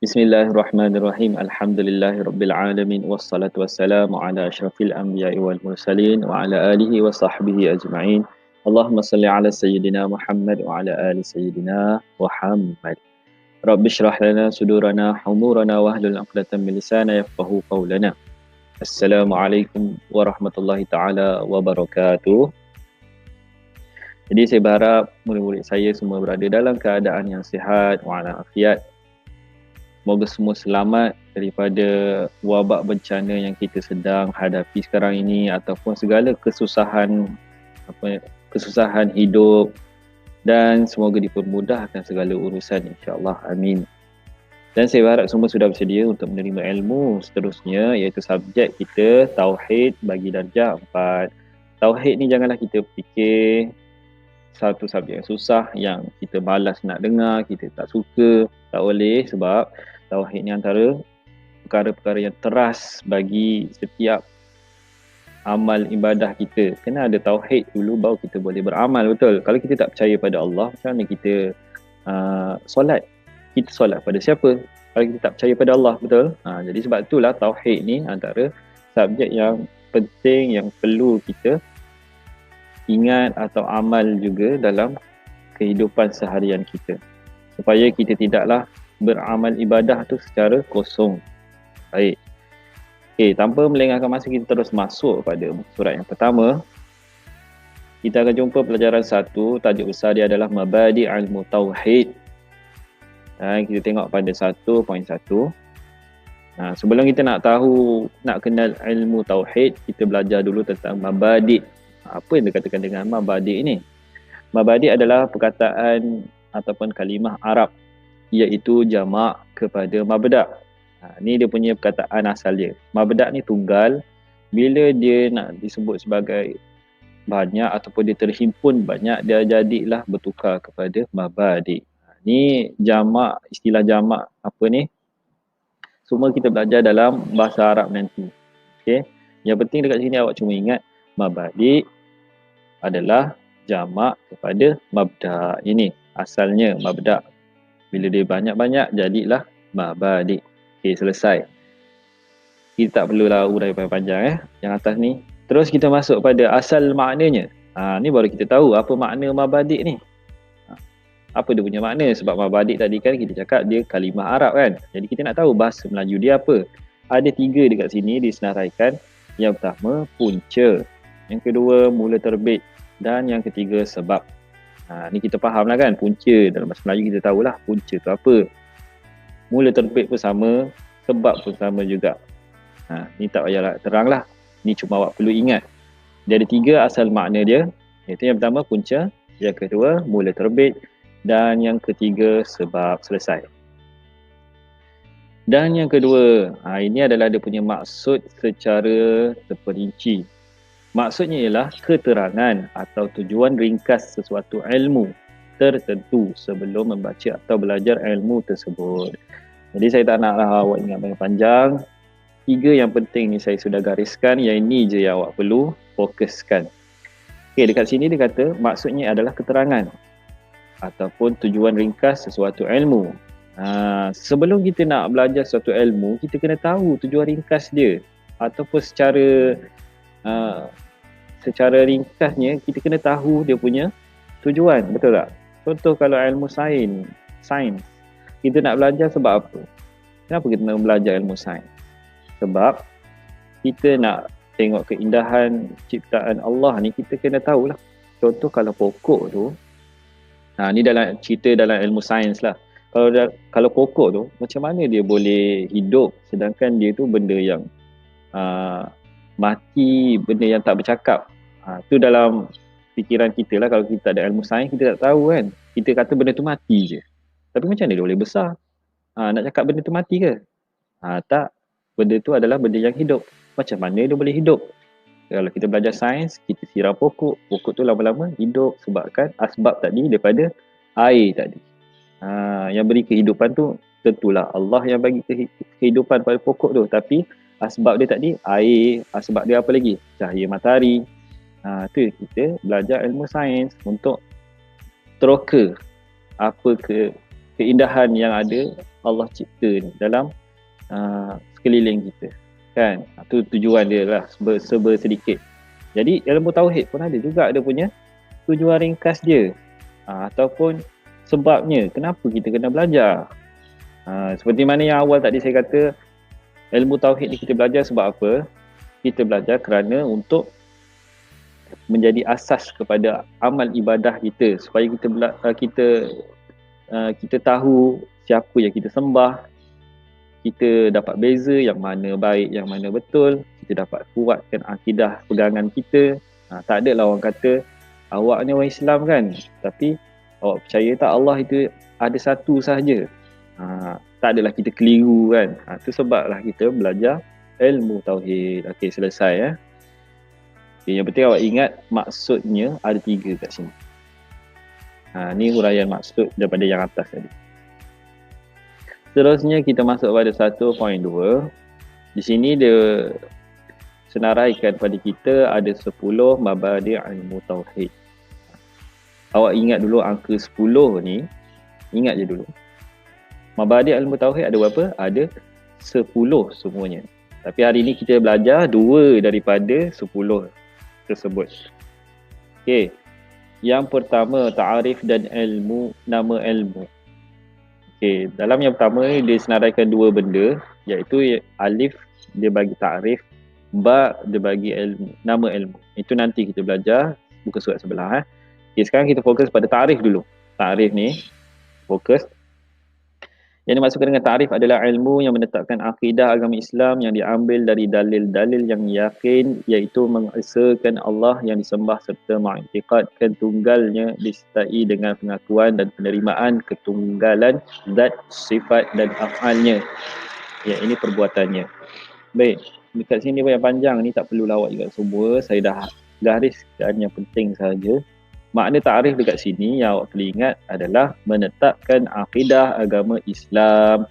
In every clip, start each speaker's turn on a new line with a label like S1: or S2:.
S1: Bismillahirrahmanirrahim. Alhamdulillahirabbil alamin wassalatu wassalamu ala asyrafil anbiya'i wal mursalin wa ala alihi wa sahbihi ajma'in. Allahumma salli ala sayyidina Muhammad wa ala ali sayyidina Muhammad. Rabbi shrah lana sudurana humurana wahlul 'uqdatam min lisani yafqahu qawlana. Assalamualaikum warahmatullahi taala wabarakatuh. Jadi saya berharap murid-murid saya semua berada dalam keadaan yang sihat wa ala afiat. Semoga semua selamat daripada wabak bencana yang kita sedang hadapi sekarang ini ataupun segala kesusahan hidup, dan semoga dipermudahkan segala urusan, insya-Allah. Amin. Dan saya berharap semua sudah bersedia untuk menerima ilmu seterusnya, iaitu subjek kita Tauhid bagi darjah 4. Tauhid ni janganlah kita fikir satu subjek yang susah, yang kita malas nak dengar, kita tak suka. Tak boleh, sebab Tauhid ni antara perkara-perkara yang teras bagi setiap amal ibadah kita. Kena ada Tauhid dulu baru kita boleh beramal, betul? Kalau kita tak percaya pada Allah, macam mana kita solat? Kita solat pada siapa? Kalau kita tak percaya pada Allah, betul? Jadi sebab itulah Tauhid ni antara subjek yang penting, yang perlu kita ingat atau amal juga dalam kehidupan seharian kita, supaya kita tidaklah beramal ibadah tu secara kosong. Baik. Okey, tanpa melengahkan masa, kita terus masuk pada surat yang pertama. Kita akan jumpa pelajaran 1, tajuk besar dia adalah Mabadi' Ilmu Tauhid. Kita tengok pada 1.1. Sebelum kita nak kenal ilmu Tauhid, kita belajar dulu tentang Mabadi'. Apa yang dikatakan dengan Mabadi' ini? Mabadi' adalah perkataan ataupun kalimah Arab, iaitu jamak kepada mabda'. Ni dia punya perkataan asal dia. Mabda' ni tunggal. Bila dia nak disebut sebagai banyak ataupun dia terhimpun banyak, dia jadilah bertukar kepada mabadi'. Ni jamak, istilah jamak apa ni? Semua kita belajar dalam bahasa Arab nanti. Okey. Yang penting dekat sini awak cuma ingat mabadi' adalah jamak kepada mabda'. Ini asalnya mabda'. Bila dia banyak-banyak, jadilah mabadi'. Okey, selesai. Kita tak perlulah urai panjang yang atas ni. Terus kita masuk pada asal maknanya. Ni baru kita tahu apa makna mabadi' ni. Apa dia punya makna? Sebab mabadi' tadi kan kita cakap dia kalimah Arab kan. Jadi kita nak tahu bahasa Melayu dia apa. Ada 3 dekat sini disenaraikan. Yang pertama, punca. Yang kedua, mula terbit. Dan yang ketiga, sebab. Ni kita faham lah kan, punca dalam bahasa Melayu kita tahulah punca tu apa. Mula terbit pun sama, sebab pun sama juga. Ni tak payahlah terang lah, ni cuma awak perlu ingat. Dia ada 3 asal makna dia, iaitu yang pertama punca, yang kedua mula terbit, dan yang ketiga sebab. Selesai. Dan yang kedua, ini adalah dia punya maksud secara terperinci. Maksudnya ialah keterangan atau tujuan ringkas sesuatu ilmu tertentu sebelum membaca atau belajar ilmu tersebut. Jadi saya tak naklah awak ingat panjang. 3 yang penting ni saya sudah gariskan, yang ini je yang awak perlu fokuskan. Okey, dekat sini dia kata maksudnya adalah keterangan ataupun tujuan ringkas sesuatu ilmu. Sebelum kita nak belajar sesuatu ilmu, kita kena tahu tujuan ringkas dia, ataupun secara ringkasnya kita kena tahu dia punya tujuan, betul tak? Contoh kalau ilmu sains, kita nak belajar sebab apa? Kenapa kita nak belajar ilmu sains? Sebab kita nak tengok keindahan ciptaan Allah ni, kita kena tahulah. Contoh kalau pokok tu, ni dalam cerita dalam ilmu sains lah. Kalau pokok tu, macam mana dia boleh hidup sedangkan dia tu benda yang mati, benda yang tak bercakap. Tu dalam fikiran kita lah. Kalau kita tak ada ilmu sains, kita tak tahu kan. Kita kata benda tu mati je. Tapi macam mana dia boleh besar? Nak cakap benda tu mati ke? Tak. Benda tu adalah benda yang hidup. Macam mana dia boleh hidup? Kalau kita belajar sains, kita siram pokok. Pokok tu lama-lama hidup sebabkan asbab tadi daripada air tadi. Yang beri kehidupan tu tentulah Allah yang bagi kehidupan pada pokok tu. Tapi asbab dia tadi air, asbab dia apa lagi? Cahaya matahari. Tu kita belajar ilmu sains untuk teroka apa keindahan yang ada Allah cipta ni dalam sekeliling kita kan. Itu tujuan dia lah sedikit. Jadi ilmu tauhid pun ada juga dia punya tujuan ringkas dia, ataupun sebabnya kenapa kita kena belajar. Seperti mana yang awal tadi saya kata, ilmu tauhid ni kita belajar sebab apa? Kita belajar kerana untuk menjadi asas kepada amal ibadah kita, supaya kita tahu siapa yang kita sembah, kita dapat beza yang mana baik, yang mana betul, kita dapat kuatkan akidah pegangan kita. Tak ada lah orang kata awak ni orang Islam kan, tapi awak percaya tak Allah itu ada satu sahaja. Tak adalah kita keliru kan. Itu sebablah kita belajar ilmu tauhid. Okey, selesai. Yang penting awak ingat maksudnya ada 3 kat sini. Ni huraian maksud daripada yang atas tadi. Seterusnya kita masuk pada 1.2. Di sini dia senaraikan pada kita ada 10 mabadi' ilmu tauhid. Awak ingat dulu angka 10 ni, ingat je dulu. Mabadi' ilmu tauhid ada berapa? Ada 10 semuanya. Tapi hari ni kita belajar 2 daripada 10 tersebut. Okey. Yang pertama, ta'arif dan ilmu, nama ilmu. Okey, dalam yang pertama ni dia senaraikan 2 benda, iaitu alif dia bagi ta'arif, ba dia bagi ilmu, nama ilmu. Itu nanti kita belajar buka surat sebelah. Okey, sekarang kita fokus pada ta'arif dulu. Ta'arif ni fokus. Yang dimaksudkan dengan ta'arif adalah ilmu yang menetapkan akidah agama Islam yang diambil dari dalil-dalil yang yakin, iaitu mengesahkan Allah yang disembah serta mengiktikadkan tunggalnya disertai dengan pengakuan dan penerimaan ketunggalan zat, sifat dan af'alnya. Ya, ini perbuatannya. Baik, dekat sini banyak panjang ni, tak perlu lawak juga semua. Saya dah gariskan yang penting saja. Makna ta'arif dekat sini yang awak perlu ingat adalah menetapkan akidah agama Islam,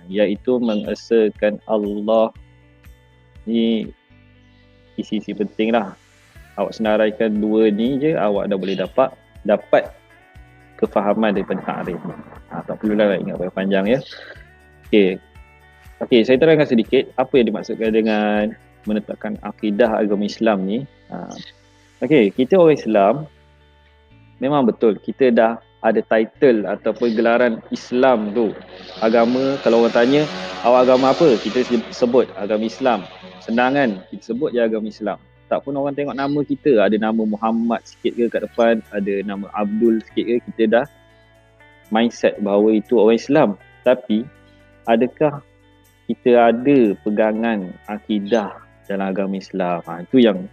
S1: iaitu mengesahkan Allah. Ni isi-isi penting lah. Awak senaraikan 2 ni je, awak dah boleh dapat kefahaman daripada ta'arif ni. Tak perlulah ingat banyak panjang ya. Okey, saya terangkan sedikit apa yang dimaksudkan dengan menetapkan akidah agama Islam ni. Okey, kita orang Islam, memang betul kita dah ada title ataupun gelaran Islam tu. Agama, kalau orang tanya awak agama apa, kita sebut agama Islam. Senang kan, kita sebut je agama Islam. Tak pun orang tengok nama kita, ada nama Muhammad sikit ke kat depan, ada nama Abdul sikit ke, kita dah mindset bahawa itu orang Islam. Tapi adakah kita ada pegangan akidah dalam agama Islam? Itu yang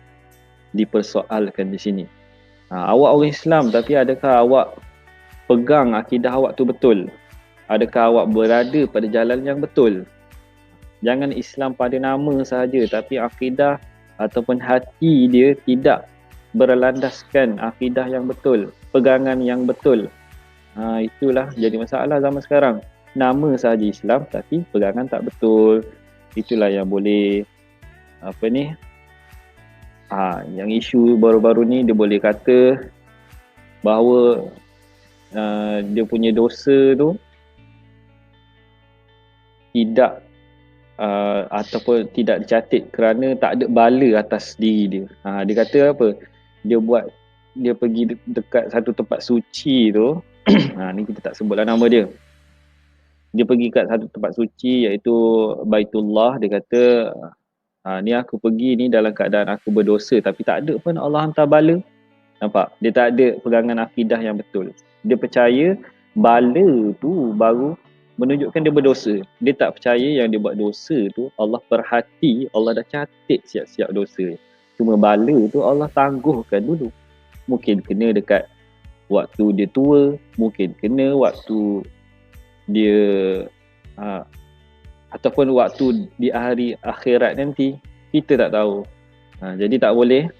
S1: dipersoalkan di sini. Awak orang Islam, tapi adakah awak pegang akidah awak tu betul? Adakah awak berada pada jalan yang betul? Jangan Islam pada nama sahaja, tapi akidah ataupun hati dia tidak berlandaskan akidah yang betul, pegangan yang betul. Itulah jadi masalah zaman sekarang. Nama sahaja Islam tapi pegangan tak betul. Itulah yang boleh yang isu baru-baru ni, dia boleh kata bahawa dia punya dosa tu tidak ataupun tidak dicatat kerana tak ada bala atas diri dia. Dia kata apa? Dia pergi dekat satu tempat suci tu. Ni kita tak sebutlah nama dia. Dia pergi kat satu tempat suci iaitu Baitullah. Dia kata, ni aku pergi ni dalam keadaan aku berdosa, tapi tak ada pun Allah hantar bala. Nampak? Dia tak ada pegangan akidah yang betul. Dia percaya bala tu baru menunjukkan dia berdosa. Dia tak percaya yang dia buat dosa tu Allah perhati, Allah dah catat siap-siap dosa. Cuma bala tu Allah tangguhkan dulu. Mungkin kena dekat waktu dia tua, mungkin kena waktu dia ataupun waktu di hari akhirat nanti, kita tak tahu. Jadi tak boleh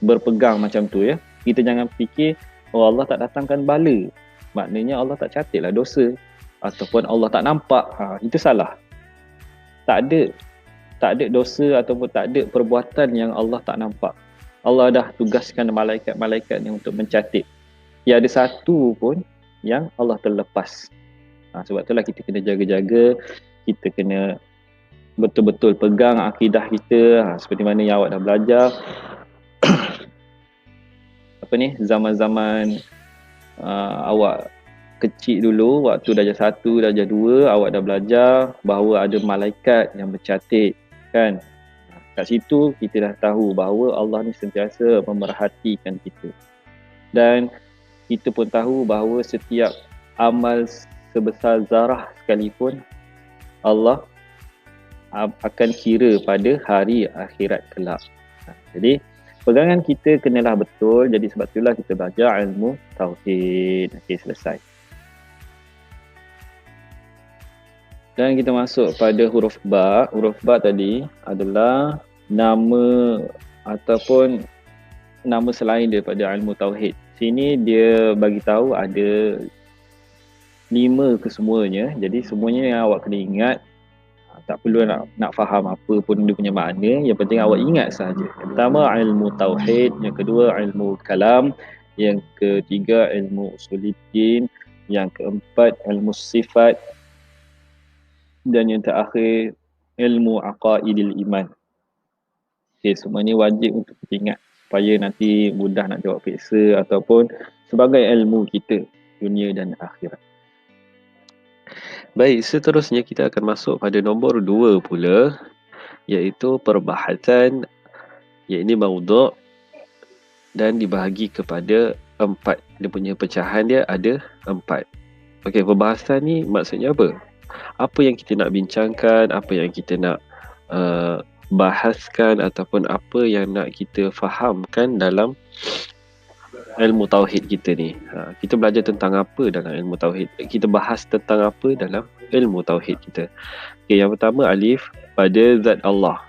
S1: berpegang macam tu ya. Kita jangan fikir Allah tak datangkan bala, maknanya Allah tak catatlah dosa, ataupun Allah tak nampak. Itu salah. Tak ada dosa ataupun tak ada perbuatan yang Allah tak nampak. Allah dah tugaskan malaikat-malaikatnya untuk mencatat. Tiada satu pun yang Allah terlepas. Sebab itulah kita kena jaga-jaga, kita kena betul-betul pegang akidah kita, seperti mana yang awak dah belajar zaman-zaman awak kecil dulu, waktu darjah 1, darjah 2, awak dah belajar bahawa ada malaikat yang bercatat, kan? Kat situ kita dah tahu bahawa Allah ni sentiasa memerhatikan kita. Dan kita pun tahu bahawa setiap amal sebesar zarah sekalipun, Allah akan kira pada hari akhirat kelak. Jadi pegangan kita kenalah betul. Jadi sebab itulah kita belajar ilmu tauhid. Okey, selesai. Dan kita masuk pada huruf ba. Huruf ba tadi adalah nama ataupun nama selain daripada ilmu tauhid. Sini dia bagi tahu ada 5 kesemuanya. Jadi semuanya yang awak kena ingat. Tak perlu nak faham apa pun dia punya makna. Yang penting awak ingat sahaja. Yang pertama ilmu tauhid, yang kedua ilmu kalam, yang ketiga ilmu usuluddin, yang keempat ilmu sifat, dan yang terakhir ilmu aqaidil iman. Okey, semua ni wajib untuk kita ingat supaya nanti mudah nak jawab periksa ataupun sebagai ilmu kita dunia dan akhirat. Baik, seterusnya kita akan masuk pada nombor 2 pula, iaitu perbahasan, iaitu maudhu' dan dibahagi kepada 4. Dia punya pecahan dia ada 4. Okey, perbahasan ni maksudnya apa? Apa yang kita nak bincangkan, apa yang kita nak bahaskan ataupun apa yang nak kita fahamkan dalam ilmu tauhid kita ni. Kita belajar tentang apa dalam ilmu tauhid? Kita bahas tentang apa dalam ilmu tauhid kita? Okey, yang pertama alif pada zat Allah.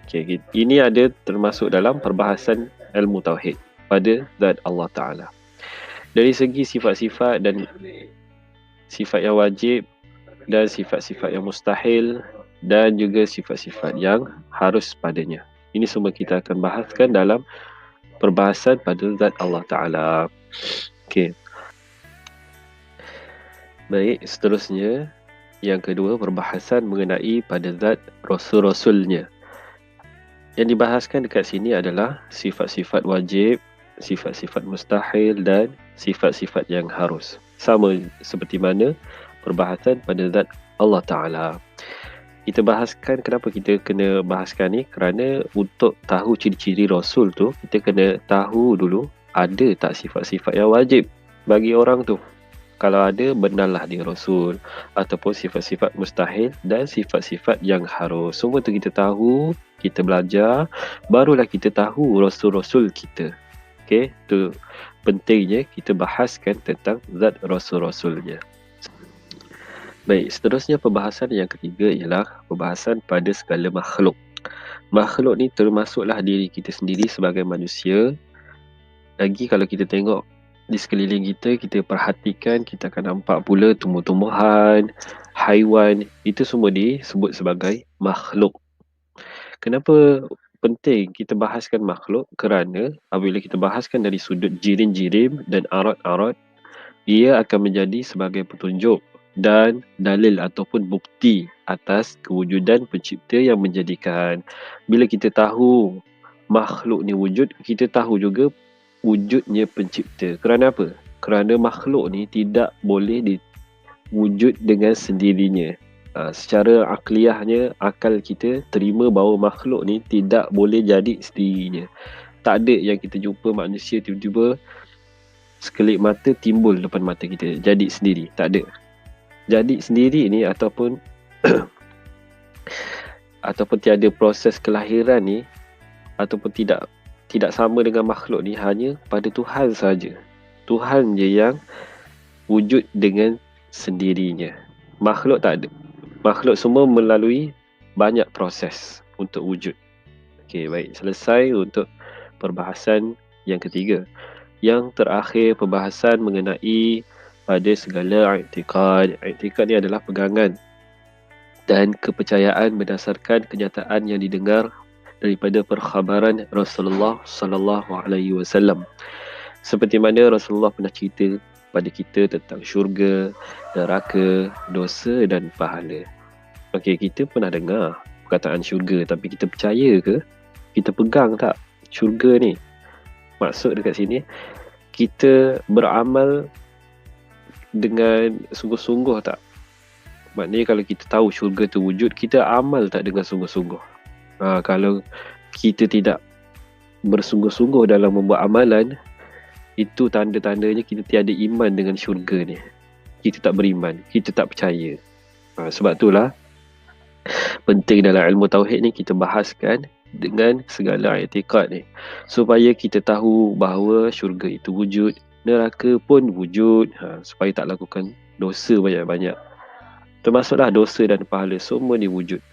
S1: Okey, ini ada termasuk dalam perbahasan ilmu tauhid pada zat Allah Taala. Dari segi sifat-sifat dan sifat yang wajib dan sifat-sifat yang mustahil dan juga sifat-sifat yang harus padanya. Ini semua kita akan bahaskan dalam perbahasan pada zat Allah Ta'ala. Okey. Baik, seterusnya yang kedua perbahasan mengenai pada zat Rasul-Rasulnya. Yang dibahaskan dekat sini adalah sifat-sifat wajib, sifat-sifat mustahil dan sifat-sifat yang harus. Sama seperti mana perbahasan pada zat Allah Ta'ala. Kita bahaskan kenapa kita kena bahaskan ni, kerana untuk tahu ciri-ciri Rasul tu, kita kena tahu dulu ada tak sifat-sifat yang wajib bagi orang tu. Kalau ada, benarlah dia Rasul. Ataupun sifat-sifat mustahil dan sifat-sifat yang harus. Semua tu kita tahu, kita belajar, barulah kita tahu Rasul-Rasul kita. Okay, tu pentingnya kita bahaskan tentang zat Rasul-Rasulnya. Baik, seterusnya perbahasan yang ketiga ialah perbahasan pada segala makhluk. Makhluk ni termasuklah diri kita sendiri sebagai manusia. Lagi kalau kita tengok di sekeliling kita, kita perhatikan, kita akan nampak pula tumbuh-tumbuhan, haiwan, itu semua disebut sebagai makhluk. Kenapa penting kita bahaskan makhluk? Kerana apabila kita bahaskan dari sudut jirim-jirim dan arat-arat, ia akan menjadi sebagai petunjuk dan dalil ataupun bukti atas kewujudan pencipta yang menjadikan. Bila kita tahu makhluk ni wujud, kita tahu juga wujudnya pencipta. Kerana apa? Kerana makhluk ni tidak boleh diwujud dengan sendirinya. Secara akliyahnya, akal kita terima bahawa makhluk ni tidak boleh jadi sendirinya. Tak ada yang kita jumpa manusia tiba-tiba sekelip mata timbul depan mata kita, jadi sendiri. Tak ada. Jadi sendiri ni ataupun ataupun tiada proses kelahiran ni, ataupun tidak sama dengan makhluk ni, hanya pada Tuhan saja. Tuhan je yang wujud dengan sendirinya. Makhluk tak ada. Makhluk semua melalui banyak proses untuk wujud. Okey, baik, selesai untuk perbahasan yang ketiga. Yang terakhir, perbahasan mengenai pada segala i'tiqad. I'tiqad ni adalah pegangan dan kepercayaan berdasarkan kenyataan yang didengar daripada perkhabaran Rasulullah sallallahu alaihi wasallam. Seperti mana Rasulullah pernah cerita
S2: pada kita tentang syurga, neraka, dosa dan pahala. Okey, kita pernah dengar perkataan syurga, tapi kita percaya ke? Kita pegang tak syurga ni? Maksud dekat sini, kita beramal dengan sungguh-sungguh tak? Maknanya kalau kita tahu syurga tu wujud, kita amal tak dengan sungguh-sungguh? Kalau kita tidak bersungguh-sungguh dalam membuat amalan, itu tanda-tandanya kita tiada iman dengan syurga ni. Kita tak beriman, kita tak percaya. Sebab itulah penting dalam ilmu tauhid ni kita bahaskan dengan segala i'tiqad ni, supaya kita tahu bahawa syurga itu wujud, neraka pun wujud, supaya tak lakukan dosa banyak-banyak. Termasuklah dosa dan pahala, semua ni wujud.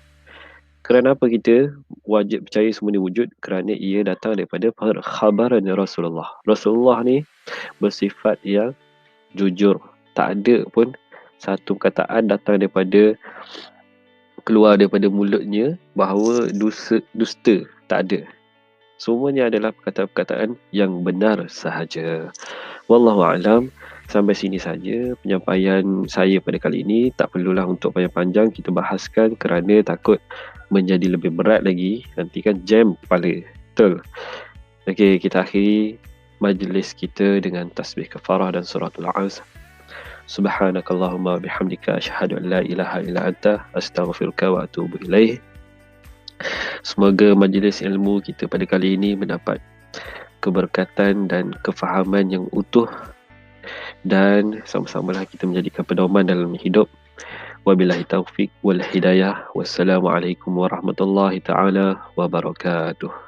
S2: Kerana apa kita wajib percaya semua ni wujud? Kerana ia datang daripada khabaran Rasulullah. Rasulullah ni bersifat yang jujur. Tak ada pun satu perkataan datang keluar daripada mulutnya bahawa dusta. Tak ada. Semuanya adalah perkataan-perkataan yang benar sahaja. Wallahualam. Sampai sini saja penyampaian saya pada kali ini. Tak perlulah untuk panjang-panjang kita bahaskan kerana takut menjadi lebih berat lagi. Nanti kan jam kepala. Betul. Okey, kita akhiri majlis kita dengan tasbih kafarah dan suratul As. Subhanakallahumma bihamdika asyhadu an la ilaha illa anta astaghfiruka wa atubu ilaih. Semoga majlis ilmu kita pada kali ini mendapat keberkatan dan kefahaman yang utuh, dan sama-samalah kita menjadikan pedoman dalam hidup. Wabillahi taufiq wal hidayah. Wassalamualaikum warahmatullahi taala wabarakatuh.